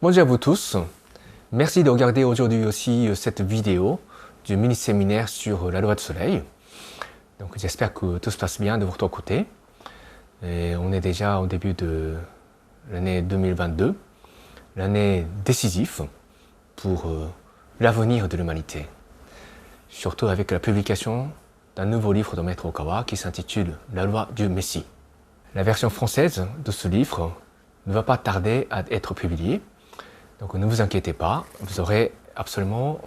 Bonjour à vous tous. Merci de regarder aujourd'hui aussi cette vidéo du mini-séminaire sur la loi du soleil. Donc j'espère que tout se passe bien de votre côté. Et on est déjà au début de l'année 2022, l'année décisive pour l'avenir de l'humanité. Surtout avec la publication d'un nouveau livre de Maître Okawa qui s'intitule La loi du Messie. La version française de ce livre ne va pas tarder à être publiée. Donc ne vous inquiétez pas, vous aurez absolument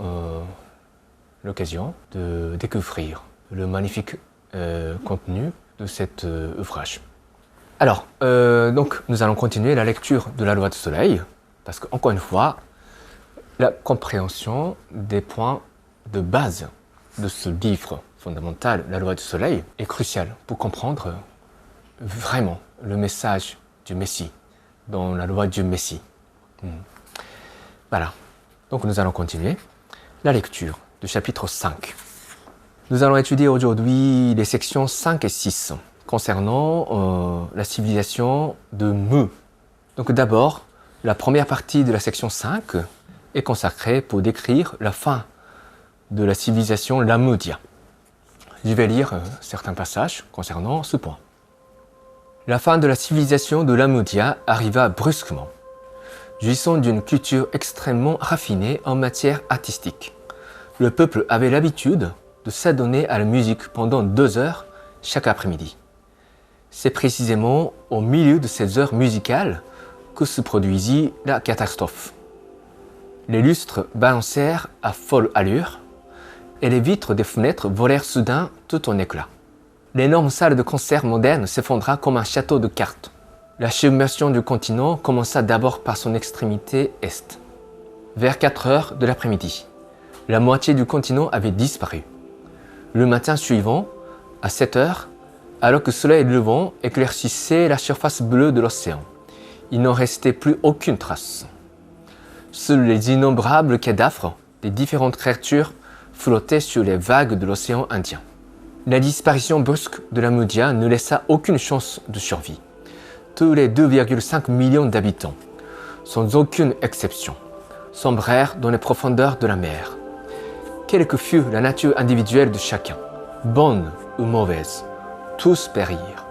l'occasion de découvrir le magnifique contenu de cet ouvrage. Alors, donc nous allons continuer la lecture de la loi du soleil, parce qu'encore une fois, la compréhension des points de base de ce livre fondamental, la loi du soleil, est cruciale pour comprendre vraiment le message du Messie, dans la loi du Messie. Voilà, donc nous allons continuer la lecture du chapitre 5. Nous allons étudier aujourd'hui les sections 5 et 6 concernant la civilisation de Mu. Donc d'abord, la première partie de la section 5 est consacrée pour décrire la fin de la civilisation Lamudia. Je vais lire certains passages concernant ce point. La fin de la civilisation de Lamudia arriva brusquement. Jouissant d'une culture extrêmement raffinée en matière artistique. Le peuple avait l'habitude de s'adonner à la musique pendant 2 heures chaque après-midi. C'est précisément au milieu de ces heures musicales que se produisit la catastrophe. Les lustres balancèrent à folle allure et les vitres des fenêtres volèrent soudain tout en éclats. L'énorme salle de concert moderne s'effondra comme un château de cartes. La submersion du continent commença d'abord par son extrémité est. Vers 4 heures de l'après-midi, la moitié du continent avait disparu. Le matin suivant, à 7 heures, alors que le soleil levant éclaircissait la surface bleue de l'océan, il n'en restait plus aucune trace. Seuls les innombrables cadavres des différentes créatures flottaient sur les vagues de l'océan Indien. La disparition brusque de la Lamudia ne laissa aucune chance de survie. Tous les 2,5 millions d'habitants, sans aucune exception, sombrèrent dans les profondeurs de la mer. Quelle que fût la nature individuelle de chacun, bonne ou mauvaise, tous périrent.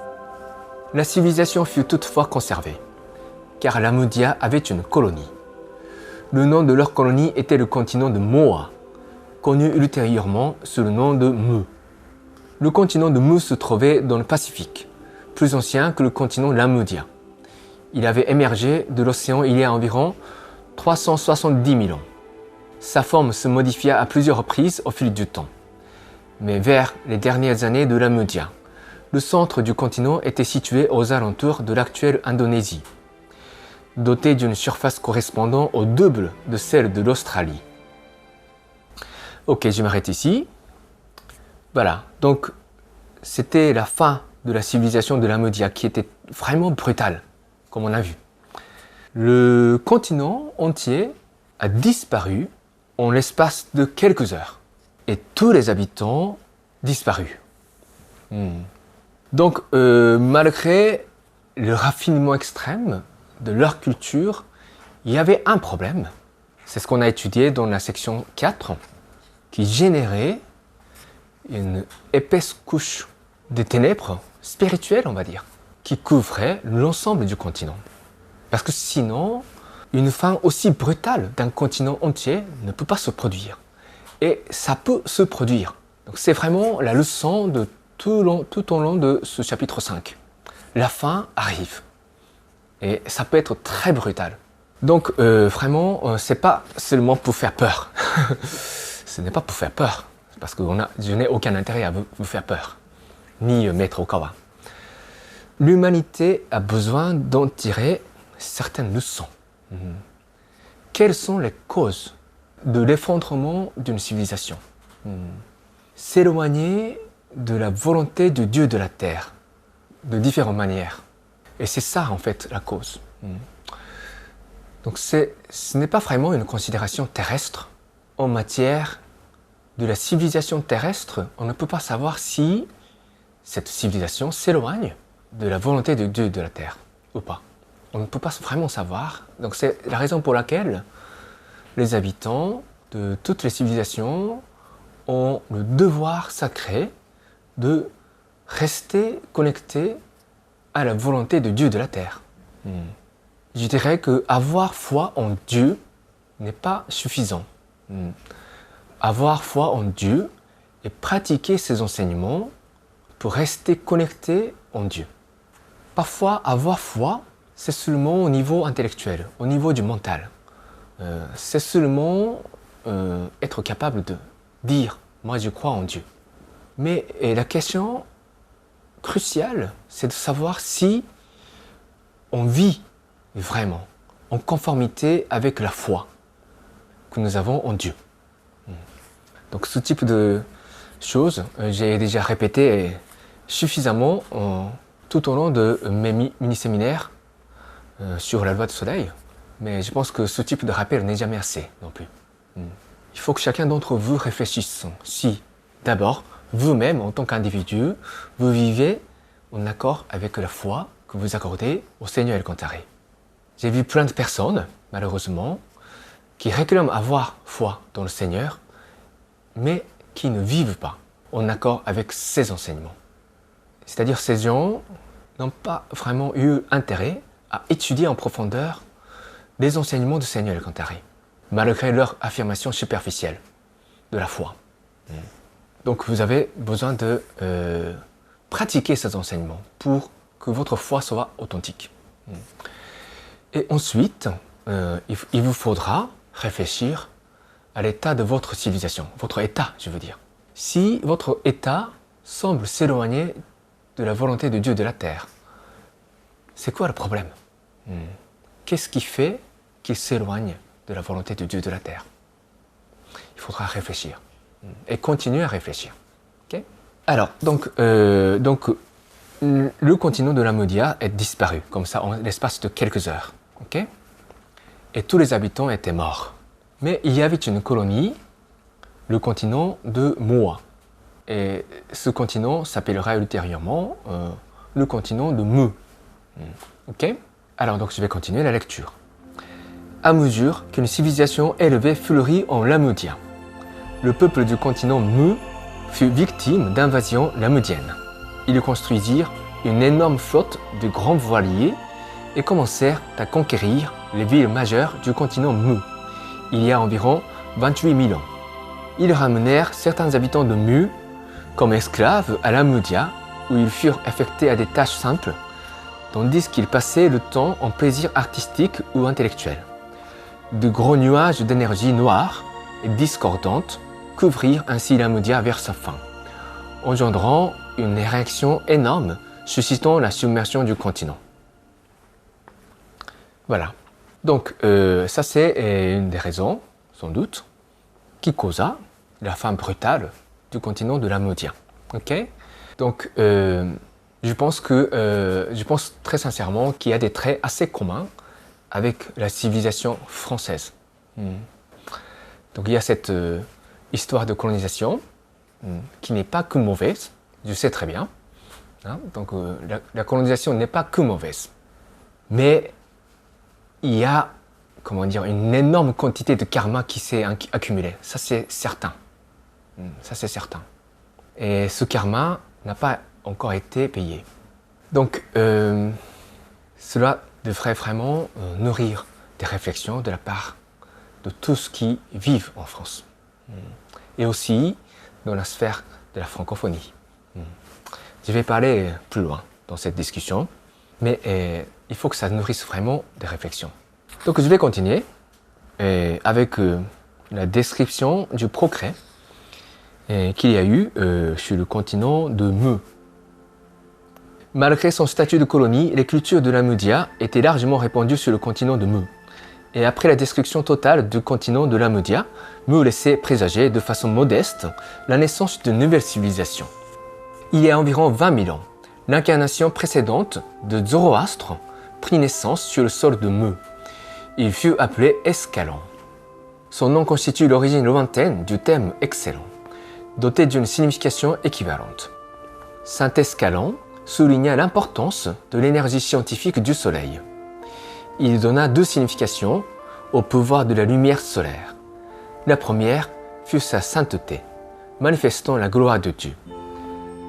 La civilisation fut toutefois conservée, car la Lamudia avait une colonie. Le nom de leur colonie était le continent de Moa, connu ultérieurement sous le nom de Mu. Le continent de Mu se trouvait dans le Pacifique, plus ancien que le continent Lamudia. Il avait émergé de l'océan il y a environ 370 000 ans. Sa forme se modifia à plusieurs reprises au fil du temps. Mais vers les dernières années de Lamudia, le centre du continent était situé aux alentours de l'actuelle Indonésie, doté d'une surface correspondant au double de celle de l'Australie. Ok, je m'arrête ici. Voilà, donc c'était la fin de la civilisation de Lamudia qui était vraiment brutale, comme on a vu. Le continent entier a disparu en l'espace de quelques heures et tous les habitants disparus. Donc, malgré le raffinement extrême de leur culture, il y avait un problème. C'est ce qu'on a étudié dans la section 4, qui générait une épaisse couche de ténèbres spirituelles, on va dire, qui couvrait l'ensemble du continent. Parce que sinon, une fin aussi brutale d'un continent entier ne peut pas se produire. Et ça peut se produire. Donc c'est vraiment la leçon de tout au long de ce chapitre 5. La fin arrive. Et ça peut être très brutal. Donc vraiment, c'est pas seulement pour faire peur. Ce n'est pas pour faire peur. Parce que je n'ai aucun intérêt à vous faire peur. Ni Maître Okawa. L'humanité a besoin d'en tirer certaines leçons. Quelles sont les causes de l'effondrement d'une civilisation? S'éloigner de la volonté du Dieu de la terre, de différentes manières. Et c'est ça en fait la cause. Donc ce n'est pas vraiment une considération terrestre. En matière de la civilisation terrestre, on ne peut pas savoir si cette civilisation s'éloigne de la volonté de Dieu de la terre ou pas. on ne peut pas vraiment savoir. Donc c'est la raison pour laquelle les habitants de toutes les civilisations ont le devoir sacré de rester connectés à la volonté de Dieu de la terre. Je dirais que avoir foi en Dieu n'est pas suffisant. Avoir foi en Dieu et pratiquer ses enseignements pour rester connecté en Dieu. Parfois, avoir foi, c'est seulement au niveau intellectuel, au niveau du mental. C'est seulement être capable de dire « moi je crois en Dieu ». Mais la question cruciale, c'est de savoir si on vit vraiment en conformité avec la foi que nous avons en Dieu. Donc ce type de choses, j'ai déjà répété suffisamment tout au long de mes mini-séminaires sur la loi du soleil, mais je pense que ce type de rappel n'est jamais assez non plus. Il faut que chacun d'entre vous réfléchisse si, d'abord, vous-même, en tant qu'individu, vous vivez en accord avec la foi que vous accordez au Seigneur El-Kantari. J'ai vu plein de personnes, malheureusement, qui réclament avoir foi dans le Seigneur, mais qui ne vivent pas en accord avec ses enseignements. C'est-à-dire ces gens n'ont pas vraiment eu intérêt à étudier en profondeur les enseignements du Seigneur El-Kantari, malgré leur affirmation superficielle de la foi. Donc vous avez besoin de pratiquer ces enseignements pour que votre foi soit authentique. Et ensuite, il vous faudra réfléchir à l'état de votre civilisation, votre état, je veux dire. Si votre état semble s'éloigner de la volonté de Dieu de la terre, c'est quoi le problème? Qu'est-ce qui fait qu'il s'éloigne de la volonté de Dieu de la terre? Il faudra réfléchir et continuer à réfléchir. Okay? Alors, donc, le continent de la Média est disparu, comme ça, en l'espace de quelques heures. Okay? Et tous les habitants étaient morts. Mais il y avait une colonie, le continent de Moa. Et ce continent s'appellera ultérieurement le continent de Mu. Ok? Alors donc je vais continuer la lecture. À mesure qu'une civilisation élevée fleurit en Lamudia, le peuple du continent Mu fut victime d'invasions lamudiennes. Ils construisirent une énorme flotte de grands voiliers et commencèrent à conquérir les villes majeures du continent Mu, il y a environ 28 000 ans. Ils ramenèrent certains habitants de Mu comme esclaves à Lamudia, où ils furent affectés à des tâches simples, tandis qu'ils passaient le temps en plaisir artistique ou intellectuel. De gros nuages d'énergie noire et discordante couvrirent ainsi Lamudia vers sa fin, engendrant une réaction énorme, suscitant la submersion du continent. Voilà. Donc, ça c'est une des raisons, sans doute, qui causa la fin brutale du continent de Lamudia. Ok? Donc, je pense très sincèrement qu'il y a des traits assez communs avec la civilisation française. Donc, il y a cette histoire de colonisation qui n'est pas que mauvaise, je sais très bien. Hein? Donc, la colonisation n'est pas que mauvaise. Mais il y a, comment dire, une énorme quantité de karma qui s'est accumulée. Ça, c'est certain. Ça, c'est certain. Et ce karma n'a pas encore été payé. Donc, cela devrait vraiment nourrir des réflexions de la part de tous qui vivent en France. Et aussi dans la sphère de la francophonie. Je vais parler plus loin dans cette discussion, mais il faut que ça nourrisse vraiment des réflexions. Donc je vais continuer avec la description du progrès qu'il y a eu sur le continent de Mu. Malgré son statut de colonie, les cultures de la Lamudia étaient largement répandues sur le continent de Mu. Et après la destruction totale du continent de la Lamudia, Mu laissait présager de façon modeste la naissance de nouvelles civilisations. Il y a environ 20 000 ans, l'incarnation précédente de Zoroastre prit naissance sur le sol de Mu. Il fut appelé Escalon. Son nom constitue l'origine lointaine du terme excellent, doté d'une signification équivalente. Saint Escalon souligna l'importance de l'énergie scientifique du Soleil. il donna deux significations au pouvoir de la lumière solaire. La première fut sa sainteté, manifestant la gloire de Dieu.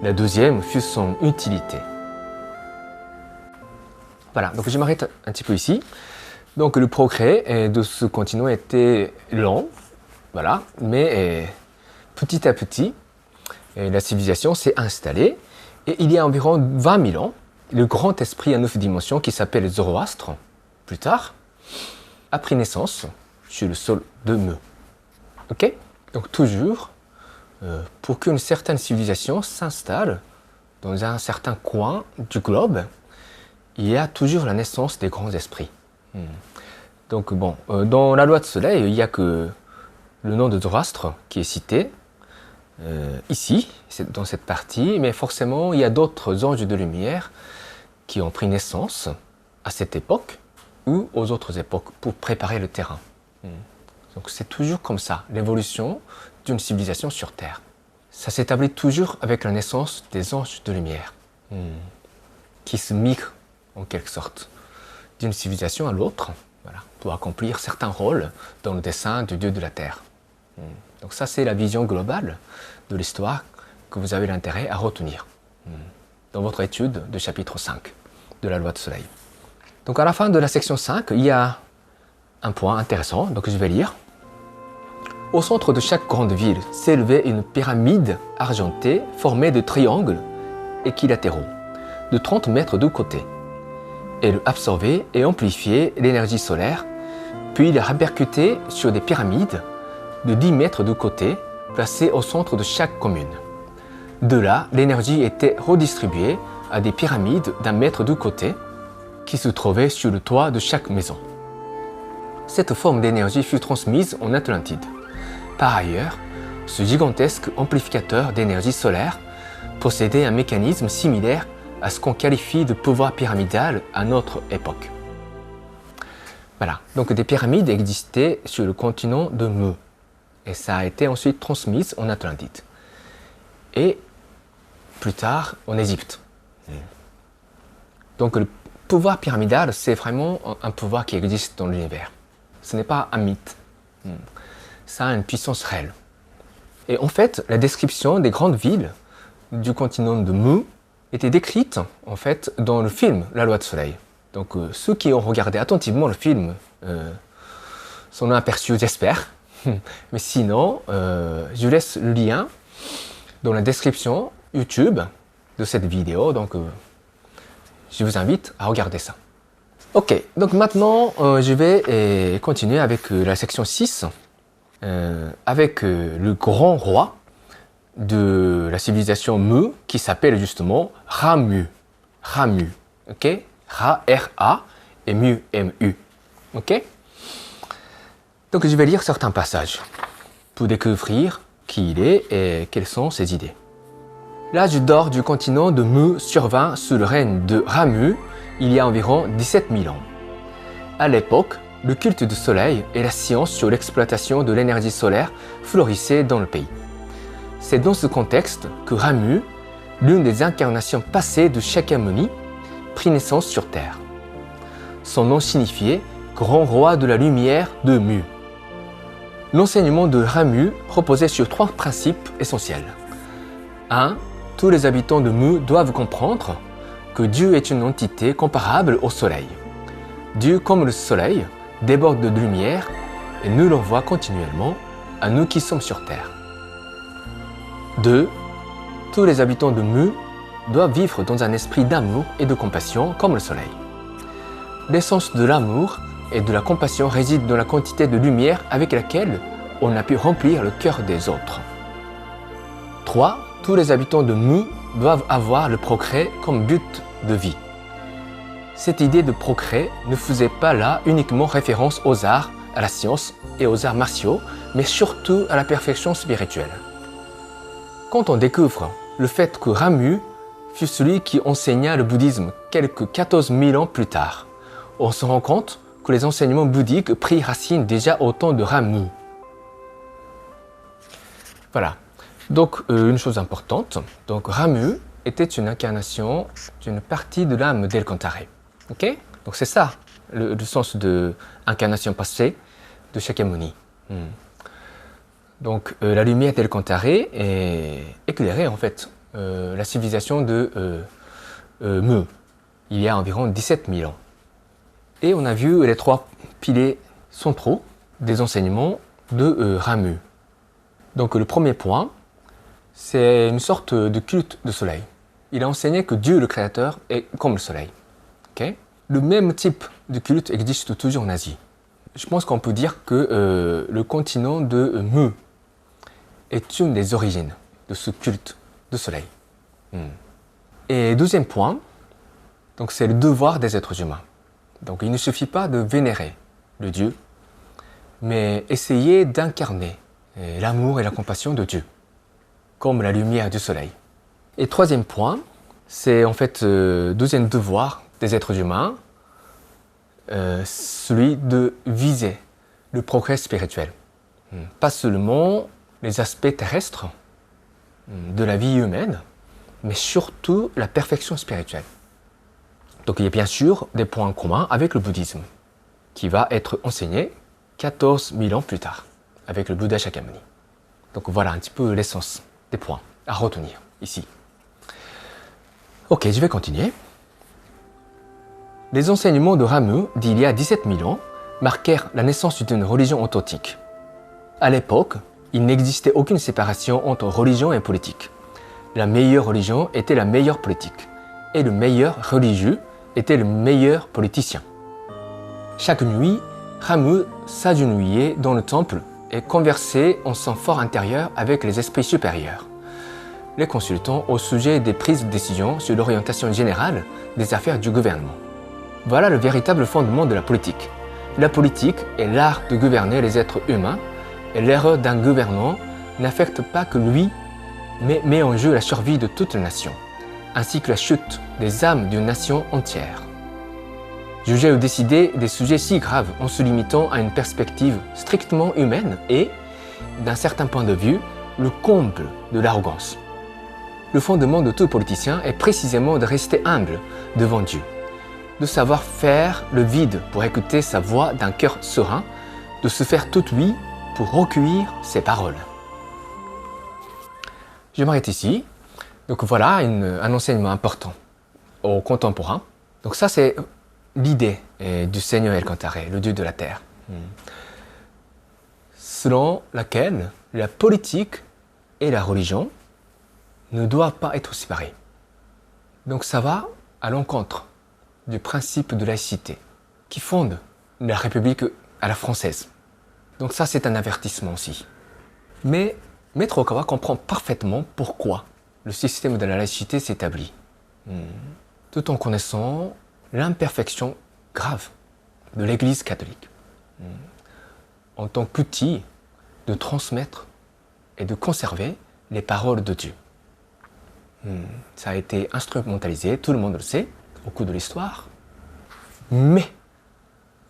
La deuxième fut son utilité. Voilà, donc je m'arrête un petit peu ici. Donc le progrès de ce continent était lent, voilà, mais petit à petit, la civilisation s'est installée. Et il y a environ 20 000 ans, le grand esprit à 9 dimensions qui s'appelle Zoroastre, plus tard, a pris naissance sur le sol de Meux. Ok? Donc toujours, pour qu'une certaine civilisation s'installe dans un certain coin du globe, il y a toujours la naissance des grands esprits. Donc bon, dans la loi de soleil, il n'y a que le nom de Zoroastre qui est cité ici, dans cette partie, mais forcément il y a d'autres anges de lumière qui ont pris naissance à cette époque ou aux autres époques pour préparer le terrain. Donc c'est toujours comme ça, l'évolution d'une civilisation sur Terre. Ça s'établit toujours avec la naissance des anges de lumière qui se migrent en quelque sorte d'une civilisation à l'autre, voilà, pour accomplir certains rôles dans le dessein du Dieu de la Terre. Donc ça, c'est la vision globale de l'histoire que vous avez l'intérêt à retenir dans votre étude de chapitre 5 de la loi de soleil. Donc à la fin de la section 5, il y a un point intéressant, donc je vais lire. Au centre de chaque grande ville s'élevait une pyramide argentée formée de triangles équilatéraux de 30 mètres de côté. Elle absorbait et amplifiait l'énergie solaire, puis la répercutait sur des pyramides de 10 mètres de côté, placées au centre de chaque commune. De là, l'énergie était redistribuée à des pyramides d'1 mètre de côté, qui se trouvaient sur le toit de chaque maison. Cette forme d'énergie fut transmise en Atlantide. Par ailleurs, ce gigantesque amplificateur d'énergie solaire possédait un mécanisme similaire à ce qu'on qualifie de pouvoir pyramidal à notre époque. Voilà, donc des pyramides existaient sur le continent de Meux. Et ça a été ensuite transmis en Atlantide. Et plus tard en Égypte. Donc le pouvoir pyramidal, c'est vraiment un pouvoir qui existe dans l'univers. Ce n'est pas un mythe. Ça a une puissance réelle. Et en fait, la description des grandes villes du continent de Meux était décrite en fait dans le film La Loi de Soleil. Donc ceux qui ont regardé attentivement le film s'en ont aperçu, j'espère. Mais sinon, je laisse le lien dans la description YouTube de cette vidéo, donc je vous invite à regarder ça. Ok, donc maintenant je vais continuer avec la section 6, avec le grand roi de la civilisation Meux qui s'appelle justement Ramu. Ramu, ok? Ra-R-A et Mu, M-U, ok? Donc je vais lire certains passages pour découvrir qui il est et quelles sont ses idées. L'âge d'or du continent de Meux survint sous le règne de Ramu il y a environ 17 000 ans. À l'époque, le culte du soleil et la science sur l'exploitation de l'énergie solaire florissaient dans le pays. C'est dans ce contexte que Ramu, l'une des incarnations passées de Shakyamuni, prit naissance sur Terre. Son nom signifiait « grand roi de la lumière de Mu ». L'enseignement de Ramu reposait sur 3 principes essentiels. 1. Tous les habitants de Meux doivent comprendre que Dieu est une entité comparable au soleil. Dieu, comme le soleil, déborde de lumière et nous l'envoie continuellement à nous qui sommes sur terre. 2. Tous les habitants de Meux doivent vivre dans un esprit d'amour et de compassion comme le soleil. L'essence de l'amour et de la compassion réside dans la quantité de lumière avec laquelle on a pu remplir le cœur des autres. 3. Tous les habitants de Meux doivent avoir le progrès comme but de vie. Cette idée de progrès ne faisait pas là uniquement référence aux arts, à la science et aux arts martiaux, mais surtout à la perfection spirituelle. Quand on découvre le fait que Ramu fut celui qui enseigna le bouddhisme quelques 14 000 ans plus tard, on se rend compte que les enseignements bouddhiques prirent racine déjà au temps de Ramu. Voilà. Donc, une chose importante, donc Ramu était une incarnation d'une partie de l'âme d'El Cantare. Ok? Donc c'est ça, le sens de incarnation passée de Shakyamuni. Donc la lumière d'Elkantare est éclairée en fait la civilisation de Mu, il y a environ 17 000 ans. Et on a vu les 3 piliers centraux des enseignements de Ramu. Donc le premier point, c'est une sorte de culte du soleil. Il a enseigné que Dieu, le Créateur, est comme le soleil. Okay? Le même type de culte existe toujours en Asie. Je pense qu'on peut dire que le continent de Mu est une des origines de ce culte du soleil. Et deuxième point, donc c'est le devoir des êtres humains. Donc il ne suffit pas de vénérer le Dieu, mais essayer d'incarner l'amour et la compassion de Dieu, comme la lumière du soleil. Et troisième point, c'est en fait deuxième devoir des êtres humains, celui de viser le progrès spirituel. Pas seulement les aspects terrestres de la vie humaine, mais surtout la perfection spirituelle. Donc il y a bien sûr des points communs avec le bouddhisme, qui va être enseigné 14 000 ans plus tard, avec le Bouddha Shakyamuni. Donc voilà un petit peu l'essence des points à retenir ici. Ok, je vais continuer. Les enseignements de Ramu d'il y a 17 000 ans marquèrent la naissance d'une religion authentique. À l'époque, il n'existait aucune séparation entre religion et politique. La meilleure religion était la meilleure politique, et le meilleur religieux était le meilleur politicien. Chaque nuit, Ramu s'agenouillait dans le temple et conversait en son fort intérieur avec les esprits supérieurs, les consultant au sujet des prises de décision sur l'orientation générale des affaires du gouvernement. Voilà le véritable fondement de la politique. La politique est l'art de gouverner les êtres humains, et l'erreur d'un gouvernant n'affecte pas que lui, mais met en jeu la survie de toute la nation, ainsi que la chute des âmes d'une nation entière. Juger ou décider des sujets si graves en se limitant à une perspective strictement humaine est, d'un certain point de vue, le comble de l'arrogance. Le fondement de tout politicien est précisément de rester humble devant Dieu, de savoir faire le vide pour écouter sa voix d'un cœur serein, de se faire tout oui pour recueillir ses paroles. Je m'arrête ici. Donc voilà un enseignement important aux contemporains. Donc ça c'est l'idée du Seigneur Elkantare, le Dieu de la terre, selon laquelle la politique et la religion ne doivent pas être séparées. Donc ça va à l'encontre du principe de laïcité qui fonde la République à la française. Donc ça c'est un avertissement aussi. Mais Maître Okawa comprend parfaitement pourquoi le système de la laïcité s'établit, tout en connaissant l'imperfection grave de l'Église catholique, en tant qu'outil de transmettre et de conserver les paroles de Dieu. Ça a été instrumentalisé, tout le monde le sait, au cours de l'histoire, mais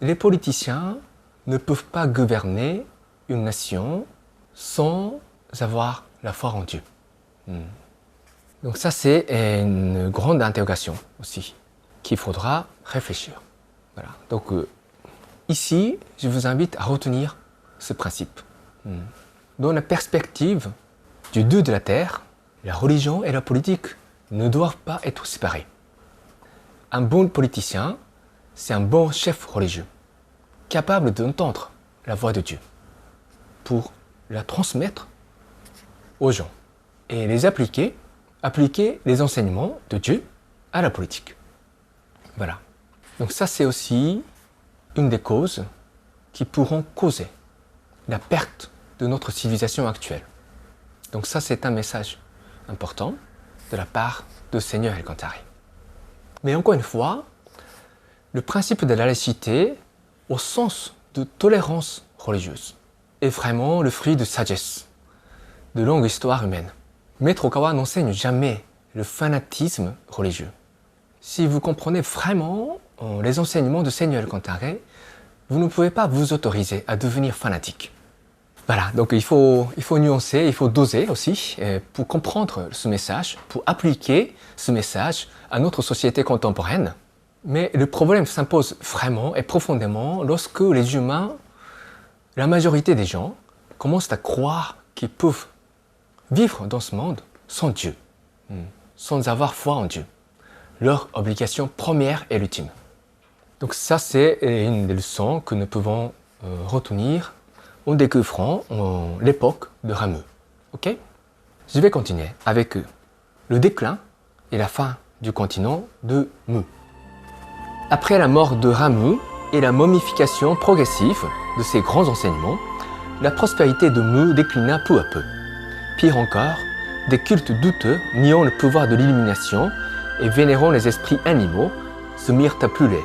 les politiciens ne peuvent pas gouverner une nation sans avoir la foi en Dieu. Donc ça, c'est une grande interrogation aussi, qu'il faudra réfléchir. Voilà. Donc ici, je vous invite à retenir ce principe. Dans la perspective du Dieu de la terre, la religion et la politique ne doivent pas être séparées. Un bon politicien, c'est un bon chef religieux, capable d'entendre la voix de Dieu pour la transmettre aux gens et les appliquer les enseignements de Dieu à la politique. Voilà. Donc ça, c'est aussi une des causes qui pourront causer la perte de notre civilisation actuelle. Donc ça, c'est un message important de la part de Seigneur Elkantare. Mais encore une fois, le principe de la laïcité, au sens de tolérance religieuse, est vraiment le fruit de sagesse, de longue histoire humaine. Maître Okawa n'enseigne jamais le fanatisme religieux. Si vous comprenez vraiment les enseignements de Seigneur Elkantare, vous ne pouvez pas vous autoriser à devenir fanatique. Voilà, donc il faut nuancer, il faut doser aussi pour comprendre ce message, pour appliquer ce message à notre société contemporaine. Mais le problème s'impose vraiment et profondément lorsque les humains, la majorité des gens, commencent à croire qu'ils peuvent vivre dans ce monde sans Dieu, sans avoir foi en Dieu. Leur obligation première et ultime. Donc ça, c'est une des leçons que nous pouvons retenir en découvrant l'époque de Ramu. Ok? Je vais continuer avec le déclin et la fin du continent de Mu. Après la mort de Ramu et la momification progressive de ses grands enseignements, la prospérité de Mu déclina peu à peu. Pire encore, des cultes douteux niant le pouvoir de l'illumination et vénérant les esprits animaux se mirent à puller.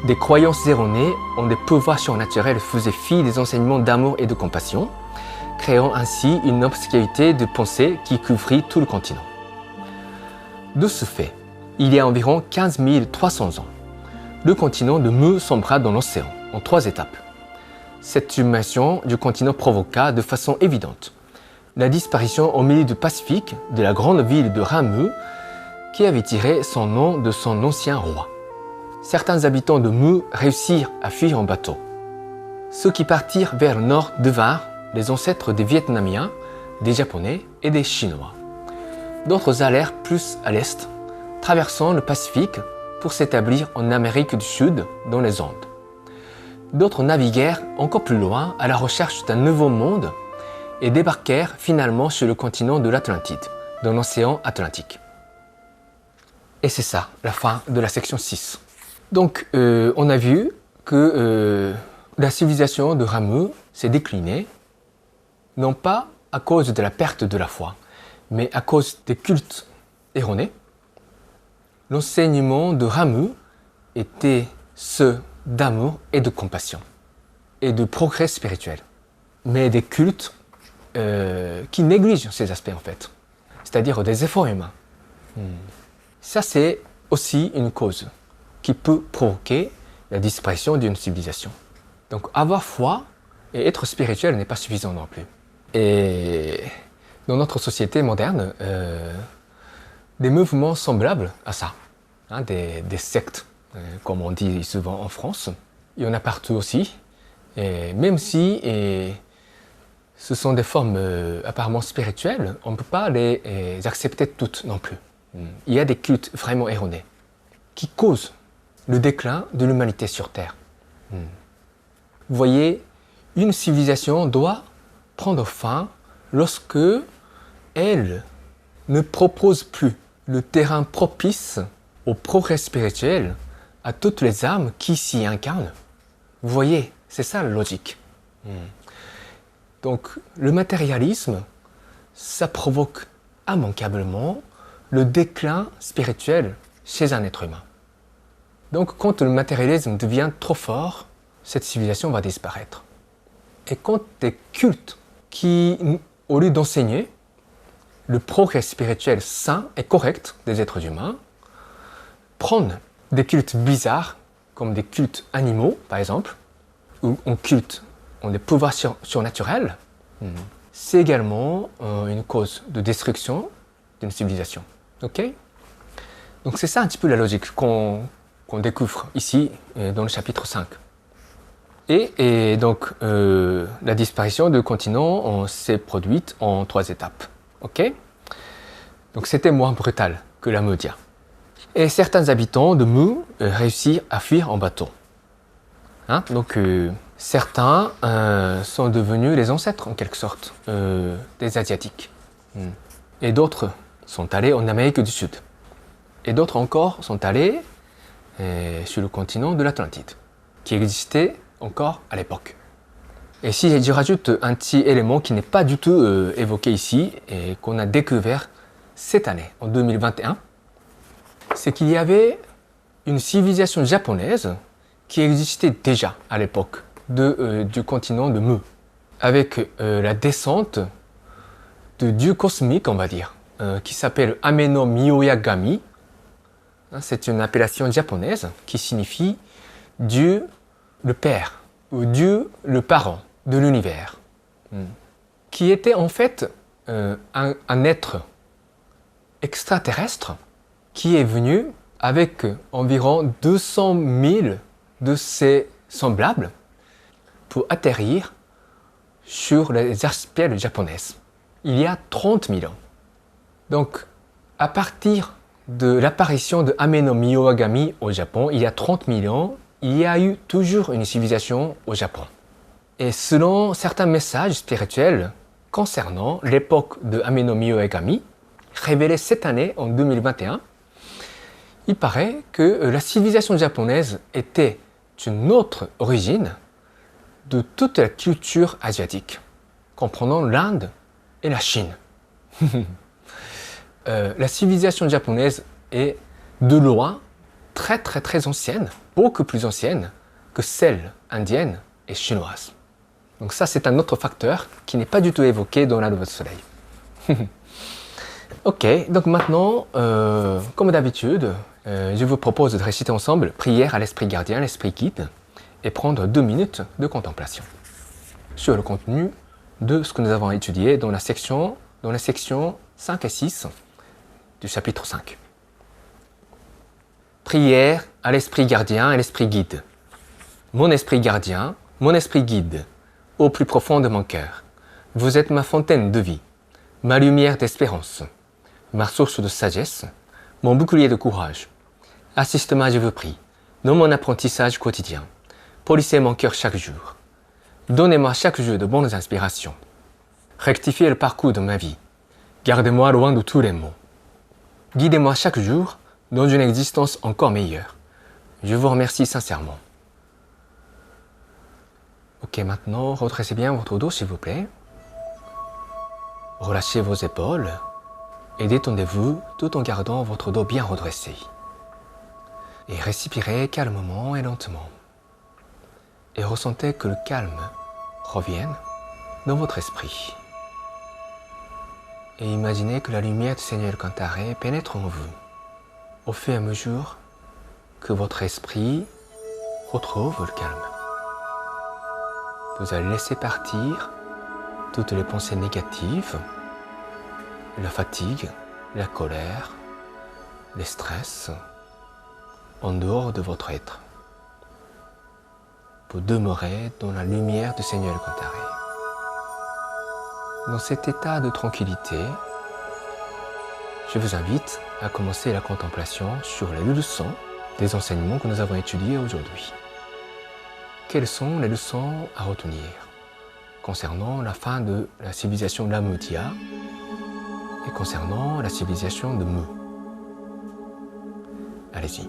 Des croyances erronées en des pouvoirs surnaturels faisaient fi des enseignements d'amour et de compassion, créant ainsi une obscurité de pensée qui couvrit tout le continent. De ce fait, il y a environ 15 300 ans, le continent de Mu sombra dans l'océan en 3 étapes. Cette submersion du continent provoqua de façon évidente la disparition au milieu du Pacifique de la grande ville de Ramu qui avait tiré son nom de son ancien roi. Certains habitants de Mu réussirent à fuir en bateau. Ceux qui partirent vers le nord devinrent les ancêtres des Vietnamiens, des Japonais et des Chinois. D'autres allèrent plus à l'est, traversant le Pacifique pour s'établir en Amérique du Sud, dans les Andes. D'autres naviguèrent encore plus loin à la recherche d'un nouveau monde et débarquèrent finalement sur le continent de l'Atlantide, dans l'océan Atlantique. Et c'est ça, la fin de la section 6. Donc, on a vu que la civilisation de Ramu s'est déclinée, non pas à cause de la perte de la foi, mais à cause des cultes erronés. L'enseignement de Ramu était ceux d'amour et de compassion, et de progrès spirituel, mais des cultes qui négligent ces aspects en fait, c'est-à-dire des efforts humains. Ça, c'est aussi une cause qui peut provoquer la disparition d'une civilisation. Donc avoir foi et être spirituel n'est pas suffisant non plus. Et dans notre société moderne, des mouvements semblables à ça, hein, des sectes, comme on dit souvent en France, il y en a partout aussi, et même si ce sont des formes apparemment spirituelles, on ne peut pas les accepter toutes non plus. Il y a des cultes vraiment erronés qui causent le déclin de l'humanité sur Terre. Vous voyez, une civilisation doit prendre fin lorsque elle ne propose plus le terrain propice au progrès spirituel à toutes les âmes qui s'y incarnent. Vous voyez, c'est ça la logique. Donc le matérialisme, ça provoque immanquablement le déclin spirituel chez un être humain. Donc quand le matérialisme devient trop fort, cette civilisation va disparaître. Et quand des cultes qui, au lieu d'enseigner le progrès spirituel sain et correct des êtres humains, prennent des cultes bizarres, comme des cultes animaux par exemple, ou on culte ont des pouvoirs surnaturels, c'est également une cause de destruction d'une civilisation. Ok? Donc c'est ça un petit peu la logique qu'on découvre ici dans le chapitre 5. Et donc la disparition du continent s'est produite en 3 étapes. Ok? Donc c'était moins brutal que la Média. Et certains habitants de Mu réussirent à fuir en bateau. Hein? Donc certains sont devenus les ancêtres en quelque sorte des Asiatiques. Et d'autres sont allés en Amérique du Sud. Et d'autres encore sont allés sur le continent de l'Atlantide, qui existait encore à l'époque. Et si je rajoute un petit élément qui n'est pas du tout évoqué ici et qu'on a découvert cette année, en 2021, c'est qu'il y avait une civilisation japonaise qui existait déjà à l'époque du continent de Mu, avec la descente de dieux cosmiques, on va dire, qui s'appelle Ameno Miyoyagami. C'est une appellation japonaise qui signifie Dieu le Père ou Dieu le Parent de l'univers, qui était en fait un être extraterrestre qui est venu avec environ 200 000 de ses semblables pour atterrir sur les archipels japonais. Il y a 30 000 ans. Donc, à partir de l'apparition de Ame no Miyawagami au Japon, il y a 30 000 ans, il y a eu toujours une civilisation au Japon. Et selon certains messages spirituels concernant l'époque de Ame no Miyawagami, révélés cette année, en 2021, il paraît que la civilisation japonaise était une autre origine de toute la culture asiatique, comprenant l'Inde et la Chine. La civilisation japonaise est de loin très ancienne, beaucoup plus ancienne que celle indienne et chinoise. Donc ça, c'est un autre facteur qui n'est pas du tout évoqué dans la loi du soleil. Ok, donc maintenant, comme d'habitude, je vous propose de réciter ensemble prière à l'esprit gardien, l'esprit guide, et prendre 2 minutes de contemplation sur le contenu de ce que nous avons étudié dans la section 5 et 6 du chapitre 5. Prière à l'esprit gardien et l'esprit guide. Mon esprit gardien, mon esprit guide, au plus profond de mon cœur, vous êtes ma fontaine de vie, ma lumière d'espérance, ma source de sagesse, mon bouclier de courage. Assiste-moi, je vous prie, dans mon apprentissage quotidien. Polissez mon cœur chaque jour. Donnez-moi chaque jour de bonnes inspirations. Rectifiez le parcours de ma vie. Gardez-moi loin de tous les maux. Guidez-moi chaque jour dans une existence encore meilleure. Je vous remercie sincèrement. Ok, maintenant, redressez bien votre dos, s'il vous plaît. Relâchez vos épaules et détendez-vous tout en gardant votre dos bien redressé. Et respirez calmement et lentement. Et ressentez que le calme revienne dans votre esprit. Et imaginez que la lumière du Seigneur Kantaré pénètre en vous, au fur et à mesure que votre esprit retrouve le calme. Vous allez laisser partir toutes les pensées négatives, la fatigue, la colère, les stress, en dehors de votre être, pour demeurer dans la lumière du Seigneur Kantaré. Dans cet état de tranquillité, je vous invite à commencer la contemplation sur les leçons des enseignements que nous avons étudiés aujourd'hui. Quelles sont les leçons à retenir concernant la fin de la civilisation Lamutia et concernant la civilisation de Mu? Allez-y.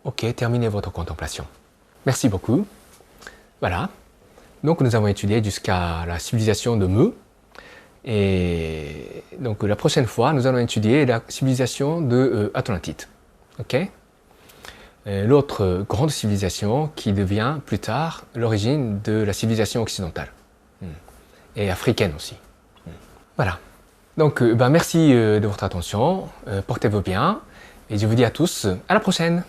Ok, terminez votre contemplation. Merci beaucoup. Voilà. Donc nous avons étudié jusqu'à la civilisation de Mu. Et donc la prochaine fois, nous allons étudier la civilisation de Atlantide. Ok? L'autre grande civilisation qui devient plus tard l'origine de la civilisation occidentale. Et africaine aussi. Voilà. Donc merci de votre attention. Portez-vous bien. Et je vous dis à tous à la prochaine.